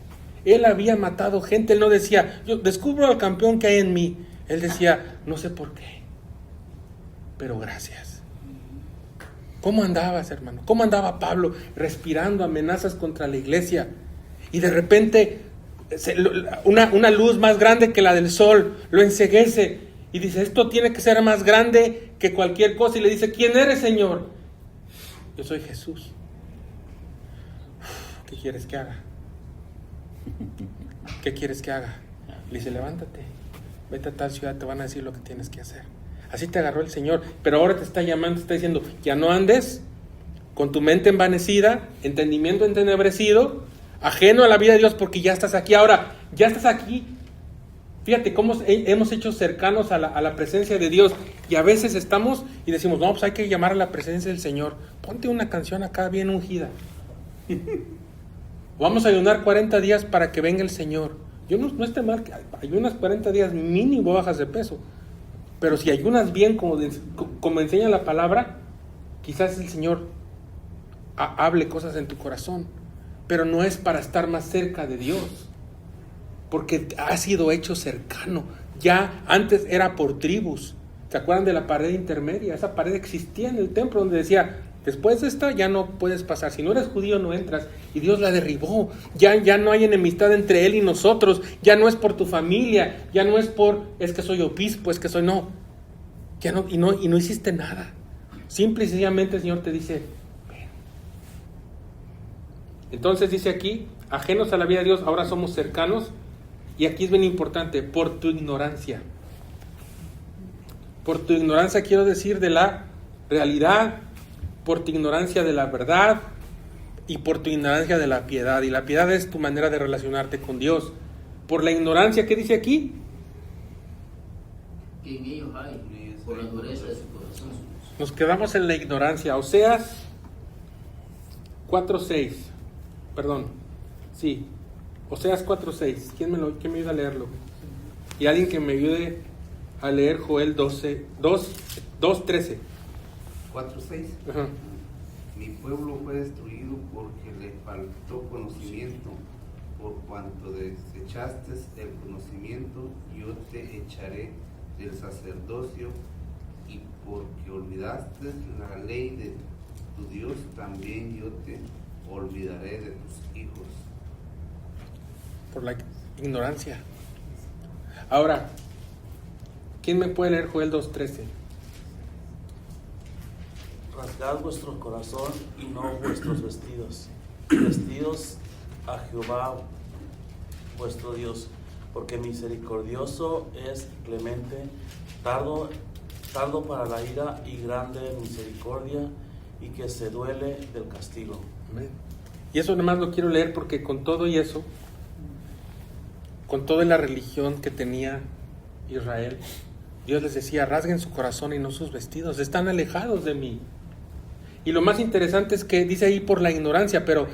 A: él había matado gente. Él no decía, yo descubro al campeón que hay en mí. Él decía, no sé por qué, pero gracias. ¿Cómo andabas, hermano? ¿Cómo andaba Pablo respirando amenazas contra la iglesia? Y de repente una luz más grande que la del sol lo enceguece y dice, esto tiene que ser más grande que cualquier cosa. Y le dice, ¿quién eres, Señor? Yo soy Jesús. ¿qué quieres que haga? ¿Qué quieres que haga? Le dice, levántate, vete a tal ciudad, te van a decir lo que tienes que hacer. Así te agarró el Señor, pero ahora te está llamando, te está diciendo, ya no andes con tu mente envanecida, entendimiento entenebrecido, ajeno a la vida de Dios, porque ya estás aquí. Ahora, ya estás aquí. Fíjate cómo hemos hecho cercanos a la presencia de Dios, y a veces estamos y decimos, no, pues hay que llamar a la presencia del Señor. Ponte una canción acá bien ungida. Vamos a ayunar 40 días para que venga el Señor. Yo no esté mal que ayunas 40 días mínimo, bajas de peso. Pero si ayunas bien, como enseña la palabra, quizás el Señor hable cosas en tu corazón. Pero no es para estar más cerca de Dios, porque ha sido hecho cercano. Ya antes era por tribus. ¿Se acuerdan de la pared intermedia? Esa pared existía en el templo donde decía, después de esta ya no puedes pasar. Si no eres judío no entras. Y Dios la derribó. Ya no hay enemistad entre Él y nosotros. Ya no es por tu familia. Ya no es es que soy obispo, es que soy... No. Ya no, y no hiciste nada. Simple y sencillamente el Señor te dice, ven. Entonces dice aquí, ajenos a la vida de Dios, ahora somos cercanos. Y aquí es bien importante, por tu ignorancia. Por tu ignorancia quiero decir de la realidad, por tu ignorancia de la verdad y por tu ignorancia de la piedad. Y la piedad es tu manera de relacionarte con Dios. Por la ignorancia, ¿qué dice aquí?
B: Que en ellos hay, por la dureza de su corazón.
A: Nos quedamos en la ignorancia. Oseas 4:6. Perdón. Sí. Oseas 4:6. ¿Quién me ayuda a leerlo? Y alguien que me ayude a leer Joel 2:13.
E: 4:6.
A: Ajá.
E: Mi pueblo fue destruido porque le faltó conocimiento. Por cuanto desechaste el conocimiento, yo te echaré del sacerdocio, y porque olvidaste la ley de tu Dios, también yo te olvidaré de tus hijos.
A: Por la ignorancia. Ahora, ¿quién me puede leer Joel 2:13?
F: Rasgad vuestro corazón y no vuestros vestidos. Vestidos a Jehová vuestro Dios, porque misericordioso es y clemente, tardo para la ira y grande misericordia, y que se duele del castigo.
A: Amén. Y eso nomás lo quiero leer porque con todo y eso, con toda la religión que tenía Israel, Dios les decía, rasguen su corazón y no sus vestidos, están alejados de mí. Y lo más interesante es que dice ahí por la ignorancia, pero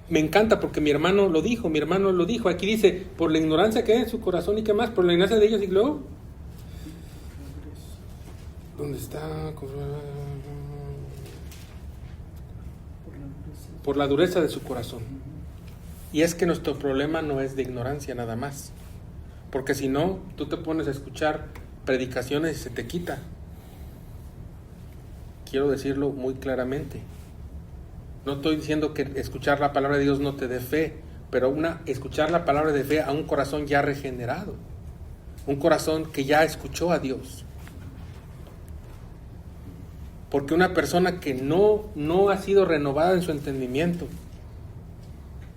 A: me encanta porque mi hermano lo dijo, aquí dice, por la ignorancia que hay en su corazón y qué más, por la ignorancia de ellos, y luego, ¿dónde está? Por la dureza de su corazón. Y es que nuestro problema no es de ignorancia nada más, porque si no, tú te pones a escuchar predicaciones y se te quita. Quiero decirlo muy claramente. No estoy diciendo que escuchar la palabra de Dios no te dé fe, pero escuchar la palabra de fe a un corazón ya regenerado, un corazón que ya escuchó a Dios. Porque una persona que no ha sido renovada en su entendimiento,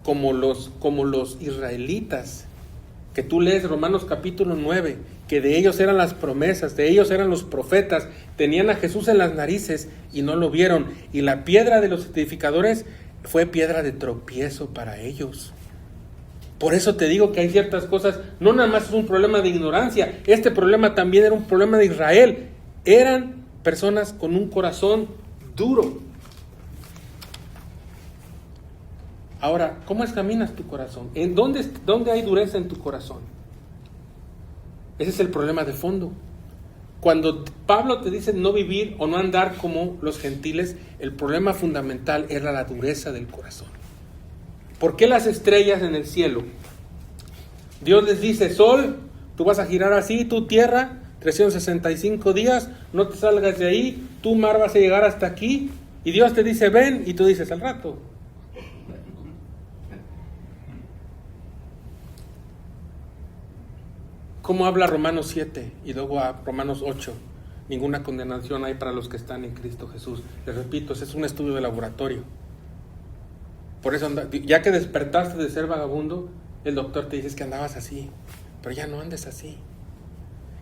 A: como los israelitas, que tú lees Romanos capítulo 9, que de ellos eran las promesas, de ellos eran los profetas, tenían a Jesús en las narices y no lo vieron, y la piedra de los edificadores fue piedra de tropiezo para ellos. Por eso te digo que hay ciertas cosas, no nada más es un problema de ignorancia, este problema también era un problema de Israel. Eran personas con un corazón duro. Ahora, ¿cómo examinas tu corazón? ¿En dónde hay dureza en tu corazón? Ese es el problema de fondo. Cuando Pablo te dice no vivir o no andar como los gentiles, el problema fundamental era la dureza del corazón. ¿Por qué las estrellas en el cielo? Dios les dice, sol, tú vas a girar así, tú tierra, 365 días, no te salgas de ahí, tú mar vas a llegar hasta aquí, y Dios te dice ven, y tú dices al rato. ¿Cómo habla Romanos 7 y luego a Romanos 8? Ninguna condenación hay para los que están en Cristo Jesús. Les repito, ese es un estudio de laboratorio. Por eso, ya que despertaste de ser vagabundo, el doctor te dice que andabas así, pero ya no andes así.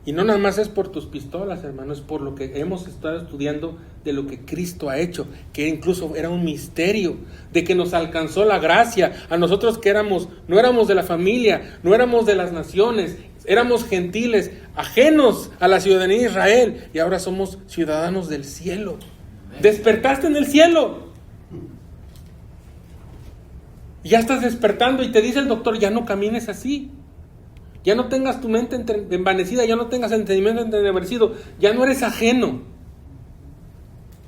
A: Y no nada más es por tus pistolas, hermano, es por lo que hemos estado estudiando de lo que Cristo ha hecho, que incluso era un misterio, de que nos alcanzó la gracia a nosotros que no éramos de la familia, no éramos de las naciones, éramos gentiles, ajenos a la ciudadanía de Israel, y ahora somos ciudadanos del cielo. Despertaste en el cielo. Ya estás despertando y te dice el doctor, ya no camines así. Ya no tengas tu mente envanecida, ya no tengas entendimiento entenebrecido, ya no eres ajeno.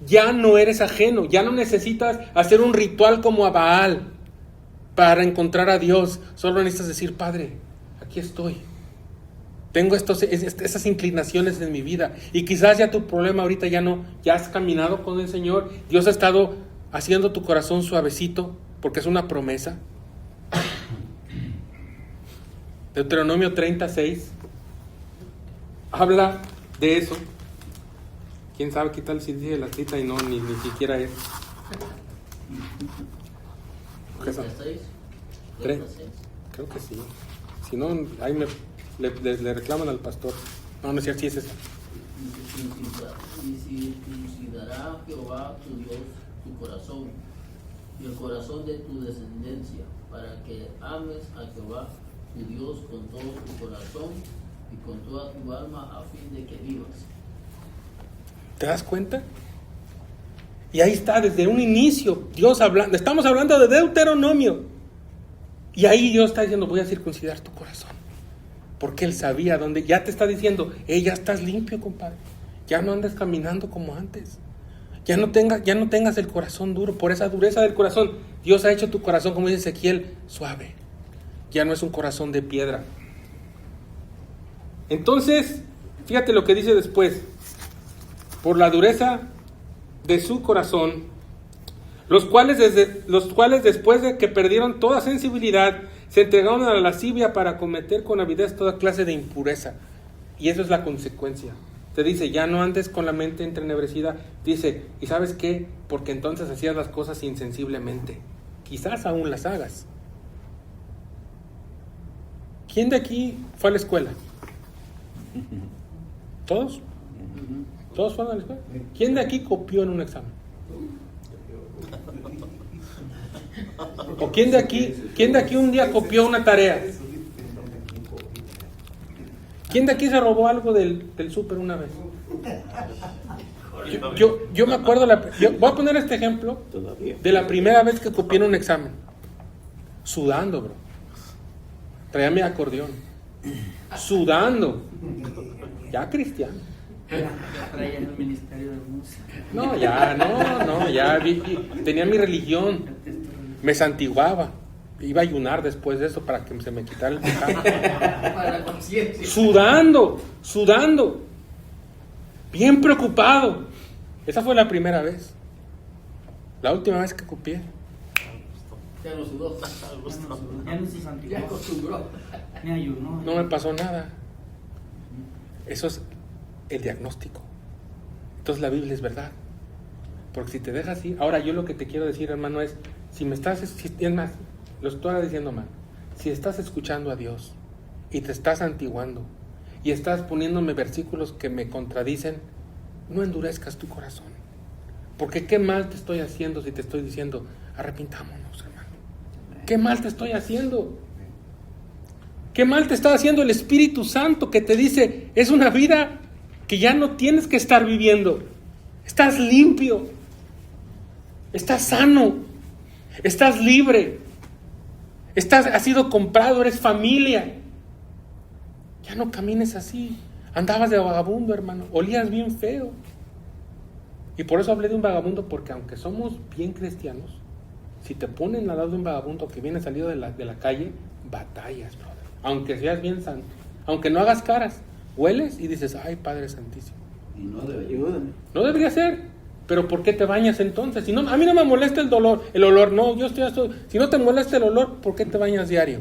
A: Ya no eres ajeno, ya no necesitas hacer un ritual como a Baal para encontrar a Dios. Solo necesitas decir, Padre, aquí estoy. Tengo esas inclinaciones en mi vida. Y quizás ya tu problema ahorita ya has caminado con el Señor. Dios ha estado haciendo tu corazón suavecito, porque es una promesa. Deuteronomio 36 habla de eso. Quién sabe qué tal si dice la cita y no, ni siquiera es.
B: ¿36?
A: Creo que sí. Si no, ahí le reclaman al pastor. No es cierto, sí es eso.
B: Y circuncidará Jehová tu Dios tu corazón y el corazón de tu descendencia, para que ames a Jehová tu Dios con todo tu corazón y con toda tu alma, a fin de que vivas.
A: ¿Te das cuenta? Y ahí está, desde un inicio, Dios hablando. Estamos hablando de Deuteronomio. Y ahí Dios está diciendo, voy a circuncidar tu corazón. Porque Él sabía dónde. Ya te está diciendo, ya estás limpio, compadre. Ya no andes caminando como antes. Ya no tengas el corazón duro. Por esa dureza del corazón, Dios ha hecho tu corazón, como dice Ezequiel, suave. Ya no es un corazón de piedra. Entonces, fíjate lo que dice después. Por la dureza de su corazón, los cuales después de que perdieron toda sensibilidad, se entregaron a la lascivia para cometer con avidez toda clase de impureza. Y eso es la consecuencia. Te dice, ya no andes con la mente entenebrecida. Dice, ¿y sabes qué? Porque entonces hacías las cosas insensiblemente. Quizás aún las hagas. ¿Quién de aquí fue a la escuela? ¿Todos? ¿Todos fueron a la escuela? ¿Quién de aquí copió en un examen? ¿O quién de aquí un día copió una tarea? ¿Quién de aquí se robó algo del súper una vez? Yo me acuerdo, voy a poner este ejemplo de la primera vez que copié en un examen. Sudando, bro. Traía mi acordeón. Sudando. Ya cristiano.
C: Traía en el ministerio de música.
A: No, ya tenía mi religión. Me santiguaba. Iba a ayunar después de eso para que se me quitara el pecado.
B: Para la conciencia.
A: Sudando. Bien preocupado. Esa fue la primera vez. La última vez que copié.
B: Ya no sudó.
C: Ya no se
B: Ya
C: santificó.
B: acostumbró.
C: Ni ayunó.
A: No me pasó nada. Eso es el diagnóstico. Entonces la Biblia es verdad. Porque si te dejas así, ahora yo lo que te quiero decir, hermano, es, es más, lo estoy diciendo mal, si estás escuchando a Dios y te estás santiguando y estás poniéndome versículos que me contradicen, no endurezcas tu corazón. Porque qué mal te estoy haciendo si te estoy diciendo, arrepintámonos, hermano. ¿Qué mal te estoy haciendo? ¿Qué mal te está haciendo el Espíritu Santo que te dice, es una vida que ya no tienes que estar viviendo? Estás limpio, estás sano, estás libre, has sido comprado, eres familia. Ya no camines así. Andabas de vagabundo, hermano, olías bien feo. Y por eso hablé de un vagabundo, porque aunque somos bien cristianos, si te ponen al lado de un vagabundo que viene salido de la calle, batallas, brother. Aunque seas bien santo, aunque no hagas caras, hueles y dices, ay, Padre Santísimo.
E: Y no debería.
A: No debería ser. Pero ¿por qué te bañas entonces? Si no, a mí no me molesta el olor. No, si no te molesta el olor, ¿por qué te bañas diario?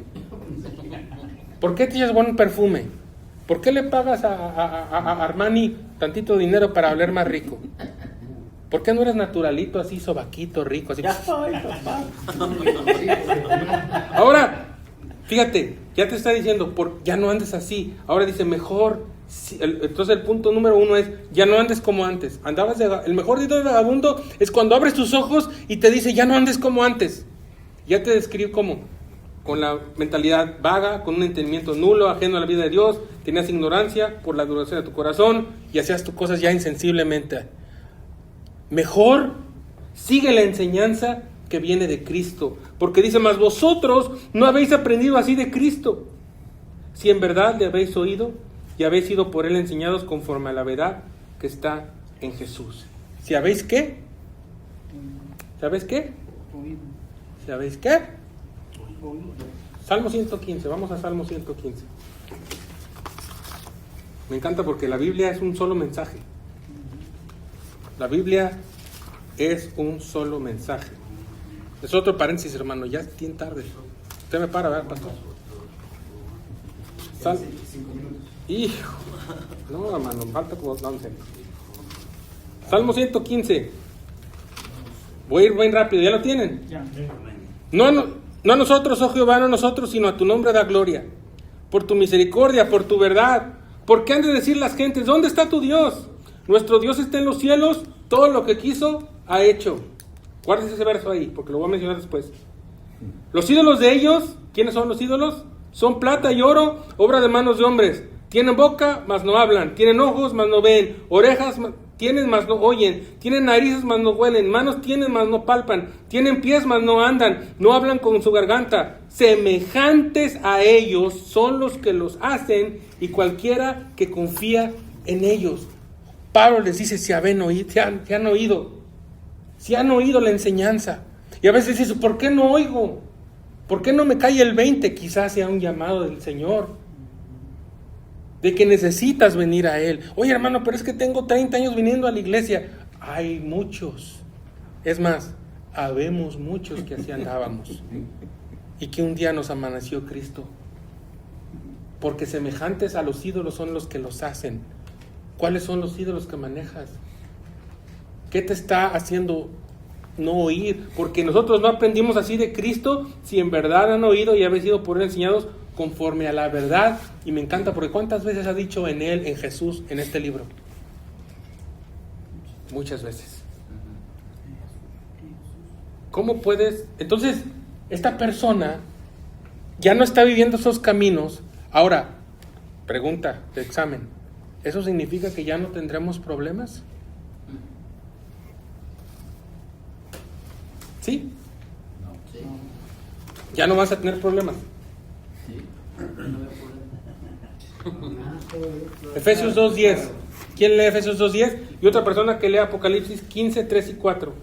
A: ¿Por qué te echas buen perfume? ¿Por qué le pagas a Armani tantito dinero para oler más rico? ¿Por qué no eres naturalito, así, sobaquito, rico, así?
C: Ya estoy, papá.
A: Ahora, fíjate, ya te está diciendo, ya no andes así. Ahora dice, mejor. Entonces el punto número 1 es, ya no andes como antes. El mejor día de vagabundo es cuando abres tus ojos y te dice, ya no andes como antes. Ya te describe cómo. Con la mentalidad vaga, con un entendimiento nulo, ajeno a la vida de Dios, tenías ignorancia por la duración de tu corazón y hacías tus cosas ya insensiblemente. Mejor sigue la enseñanza que viene de Cristo, porque dice, mas vosotros no habéis aprendido así de Cristo, si en verdad le habéis oído y habéis sido por él enseñados conforme a la verdad que está en Jesús. ¿Si habéis qué? ¿Sabéis qué? ¿Sabéis qué? Salmo 115, vamos a Salmo 115. Me encanta porque la Biblia es un solo mensaje. La Biblia es un solo mensaje. Es otro paréntesis, hermano, ya es bien tarde. Usted me para, ¿verdad, pastor? Hijo. No, hermano, falta como 11. Salmo 115. Voy a ir bien rápido, ¿ya lo tienen?
C: Ya.
A: No a nosotros, oh Jehová, no a nosotros, sino a tu nombre da gloria. Por tu misericordia, por tu verdad. ¿Por qué han de decir las gentes, ¿dónde está tu Dios? Nuestro Dios está en los cielos, todo lo que quiso, ha hecho. Guárdese ese verso ahí, porque lo voy a mencionar después. Los ídolos de ellos, ¿quiénes son los ídolos? Son plata y oro, obra de manos de hombres. Tienen boca, mas no hablan. Tienen ojos, mas no ven. Orejas tienen, mas no oyen. Tienen narices, mas no huelen. Manos tienen, mas no palpan. Tienen pies, mas no andan. No hablan con su garganta. Semejantes a ellos son los que los hacen y cualquiera que confía en ellos. Pablo les dice, si han oído. Si han oído la enseñanza. Y a veces dice, ¿por qué no oigo? ¿Por qué no me cae el 20? Quizás sea un llamado del Señor. De que necesitas venir a Él. Oye, hermano, pero es que tengo 30 años viniendo a la iglesia. Hay muchos. Es más, habemos muchos que así andábamos. Y que un día nos amaneció Cristo. Porque semejantes a los ídolos son los que los hacen. ¿Cuáles son los ídolos que manejas? ¿Qué te está haciendo no oír? Porque nosotros no aprendimos así de Cristo, si en verdad han oído y habéis sido por él enseñados conforme a la verdad. Y me encanta porque ¿cuántas veces ha dicho en él, en Jesús, en este libro? Muchas veces. ¿Cómo puedes? Entonces, esta persona ya no está viviendo esos caminos. Ahora, pregunta de examen, ¿eso significa que ya no tendremos problemas? ¿Sí?
B: Sí.
A: ¿Ya no vas a tener problemas?
B: Sí.
A: Efesios 2.10. ¿Quién lee Efesios 2.10? Y otra persona que lee Apocalipsis 15.3 y 4.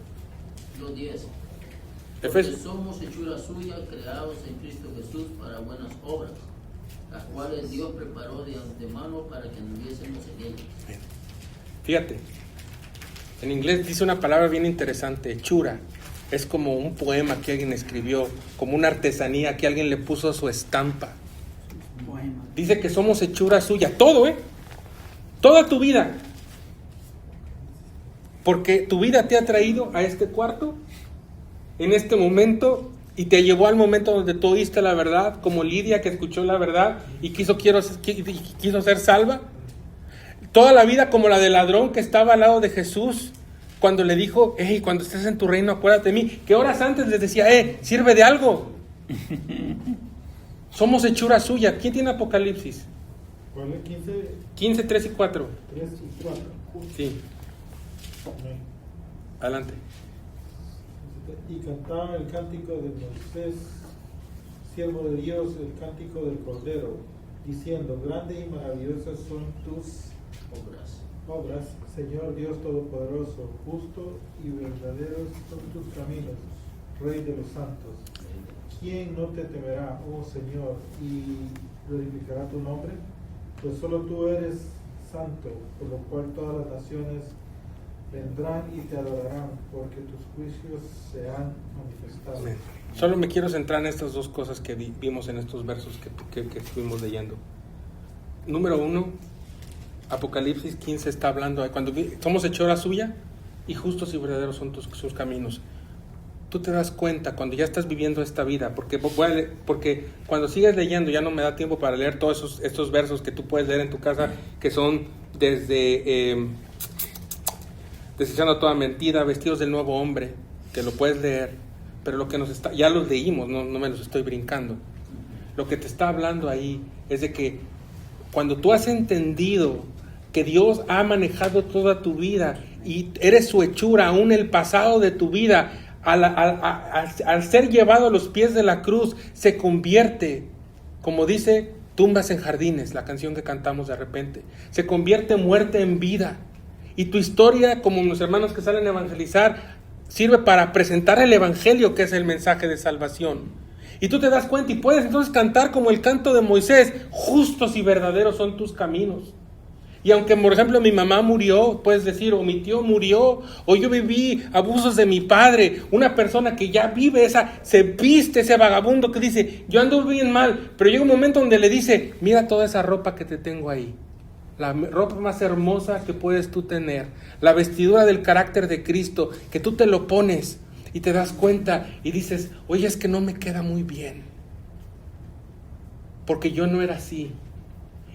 B: 2:10.
A: Efesios.
B: Porque somos hechura suya, creados en Cristo Jesús para buenas obras, las cuales Dios preparó de antemano para que anduviésemos en ellas.
A: Fíjate, en inglés dice una palabra bien interesante, hechura. Es como un poema que alguien escribió, como una artesanía que alguien le puso su estampa. Dice que somos hechura suya, todo, toda tu vida. Porque tu vida te ha traído a este cuarto, en este momento, y te llevó al momento donde tú oíste la verdad, como Lidia que escuchó la verdad y quiso ser salva. Toda la vida como la del ladrón que estaba al lado de Jesús, cuando le dijo, hey, cuando estés en tu reino, acuérdate de mí. Que horas antes les decía, sirve de algo. Somos hechura suya. ¿Quién tiene Apocalipsis?
D: ¿Cuál es?
A: 15, 3 y 4.
D: 3 y 4.
A: Sí.
D: Amén.
A: Adelante.
D: Y cantaban el cántico de Moisés, siervo de Dios, el cántico del Cordero, diciendo, grandes y maravillosas son tus obras, Señor Dios Todopoderoso, justo y verdaderos son tus caminos, Rey de los santos. ¿Quién no te temerá, oh Señor, y glorificará tu nombre? Pues solo tú eres santo, por lo cual todas las naciones vendrán y te adorarán, porque tus juicios se han manifestado.
A: Amén. Solo me quiero centrar en estas dos cosas que vimos en estos versos que estuvimos leyendo. Número 1, Apocalipsis 15 está hablando, cuando somos hechura suya, y justos y verdaderos son sus caminos. Tú te das cuenta cuando ya estás viviendo esta vida, porque cuando sigues leyendo, ya no me da tiempo para leer todos estos versos que tú puedes leer en tu casa, que son desde desechando toda mentira, vestidos del nuevo hombre, que lo puedes leer, pero lo que ya los leímos, no me los estoy brincando. Lo que te está hablando ahí es de que cuando tú has entendido que Dios ha manejado toda tu vida y eres su hechura, aún el pasado de tu vida, al ser llevado a los pies de la cruz, se convierte, como dice Tumbas en Jardines, la canción que cantamos de repente, se convierte muerte en vida. Y tu historia, como los hermanos que salen a evangelizar, sirve para presentar el evangelio, que es el mensaje de salvación. Y tú te das cuenta y puedes entonces cantar como el canto de Moisés: justos y verdaderos son tus caminos. Y aunque, por ejemplo, mi mamá murió, puedes decir, o mi tío murió, o yo viví abusos de mi padre, una persona que ya vive se viste ese vagabundo que dice, yo ando bien mal, pero llega un momento donde le dice, mira toda esa ropa que te tengo ahí, la ropa más hermosa que puedes tú tener, la vestidura del carácter de Cristo, que tú te lo pones y te das cuenta y dices, oye, es que no me queda muy bien, porque yo no era así.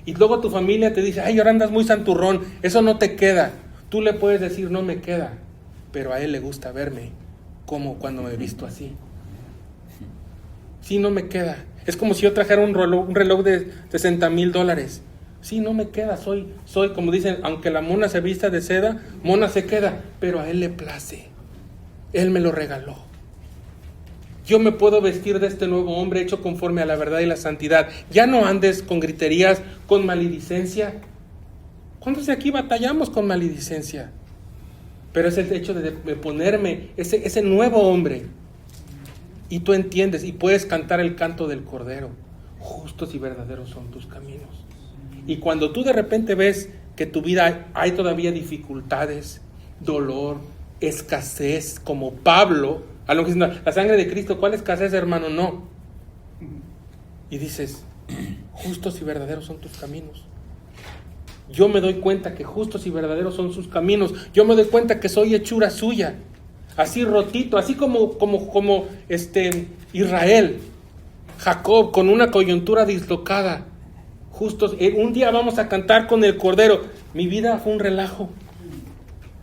A: Y luego tu familia te dice, ay, ahora andas muy santurrón, eso no te queda. Tú le puedes decir, no me queda, pero a él le gusta verme como cuando me he visto así. Sí, no me queda. Es como si yo trajera un reloj de $60,000. Sí, no me queda, soy, como dicen, aunque la mona se vista de seda, mona se queda, pero a él le place. Él me lo regaló. Yo me puedo vestir de este nuevo hombre hecho conforme a la verdad y la santidad. Ya no andes con griterías, con maledicencia. ¿Cuántos de aquí batallamos con maledicencia? Pero es el hecho de ponerme ese nuevo hombre. Y tú entiendes y puedes cantar el canto del Cordero. Justos y verdaderos son tus caminos. Y cuando tú de repente ves que tu vida hay todavía dificultades, dolor, escasez, como Pablo, a lo que dice, la sangre de Cristo, ¿cuál escasez, hermano? No. Y dices, justos y verdaderos son tus caminos. Yo me doy cuenta que justos y verdaderos son sus caminos. Yo me doy cuenta que soy hechura suya. Así rotito, así como Israel, Jacob, con una coyuntura dislocada. Justos, un día vamos a cantar con el Cordero. Mi vida fue un relajo,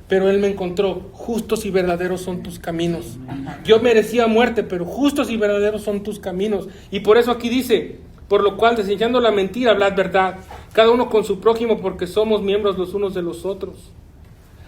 A: pero Él me encontró. Justos y verdaderos son tus caminos. Yo merecía muerte, pero justos y verdaderos son tus caminos. Y por eso aquí dice, por lo cual, desechando la mentira, hablad verdad, cada uno con su prójimo, porque somos miembros los unos de los otros.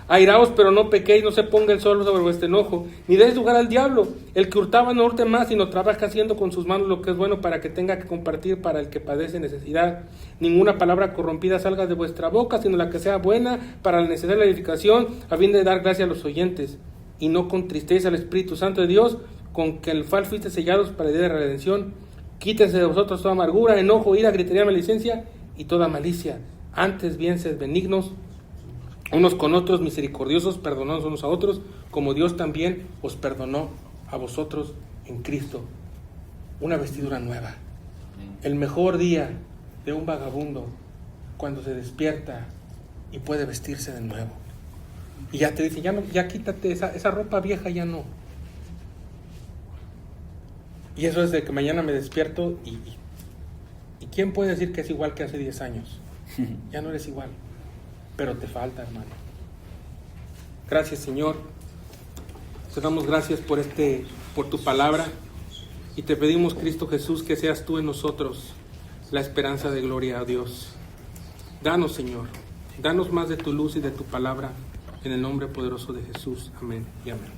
A: Airaos, pero no pequéis, no se ponga el sol sobre vuestro enojo, ni deis lugar al diablo. El que hurtaba no hurte más, sino trabaja haciendo con sus manos lo que es bueno, para que tenga que compartir para el que padece necesidad. Ninguna palabra corrompida salga de vuestra boca, sino la que sea buena para la necesidad de la edificación, a fin de dar gracia a los oyentes. Y no contristéis al Espíritu Santo de Dios, con que el cual fuiste sellados para el día de la redención. Quítense de vosotros toda amargura, enojo, ira, gritería, maledicencia y toda malicia. Antes bien sed benignos unos con otros, misericordiosos, perdonados unos a otros, como Dios también os perdonó a vosotros en Cristo. Una vestidura nueva. El mejor día de un vagabundo, cuando se despierta y puede vestirse de nuevo. Y ya te dice, ya quítate esa ropa vieja, ya no. Y eso es de que mañana me despierto y ¿quién puede decir que es igual que hace 10 años? Ya no eres igual. Pero te falta, hermano. Gracias, Señor. Te damos gracias por tu palabra. Y te pedimos, Cristo Jesús, que seas tú en nosotros la esperanza de gloria a Dios. Danos, Señor. Danos más de tu luz y de tu palabra. En el nombre poderoso de Jesús. Amén y amén.